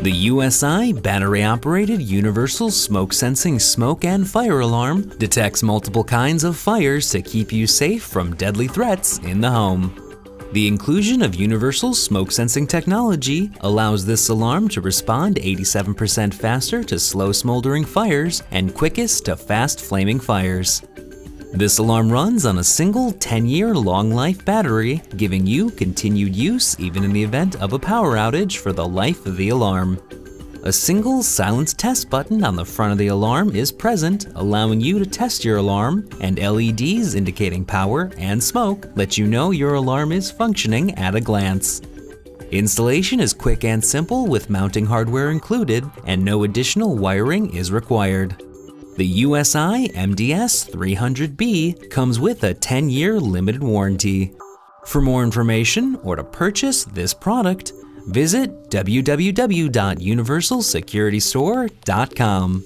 The USI battery-operated universal smoke sensing smoke and fire alarm detects multiple kinds of fires to keep you safe from deadly threats in the home. The inclusion of universal smoke sensing technology allows this alarm to respond 87% faster to slow smoldering fires and quickest to fast flaming fires. This alarm runs on a single 10-year long-life battery, giving you continued use even in the event of a power outage for the life of the alarm. A single silence test button on the front of the alarm is present, allowing you to test your alarm, and LEDs indicating power and smoke let you know your alarm is functioning at a glance. Installation is quick and simple with mounting hardware included, and no additional wiring is required. The USI MDS300B comes with a 10-year limited warranty. For more information or to purchase this product, visit www.universalsecuritystore.com.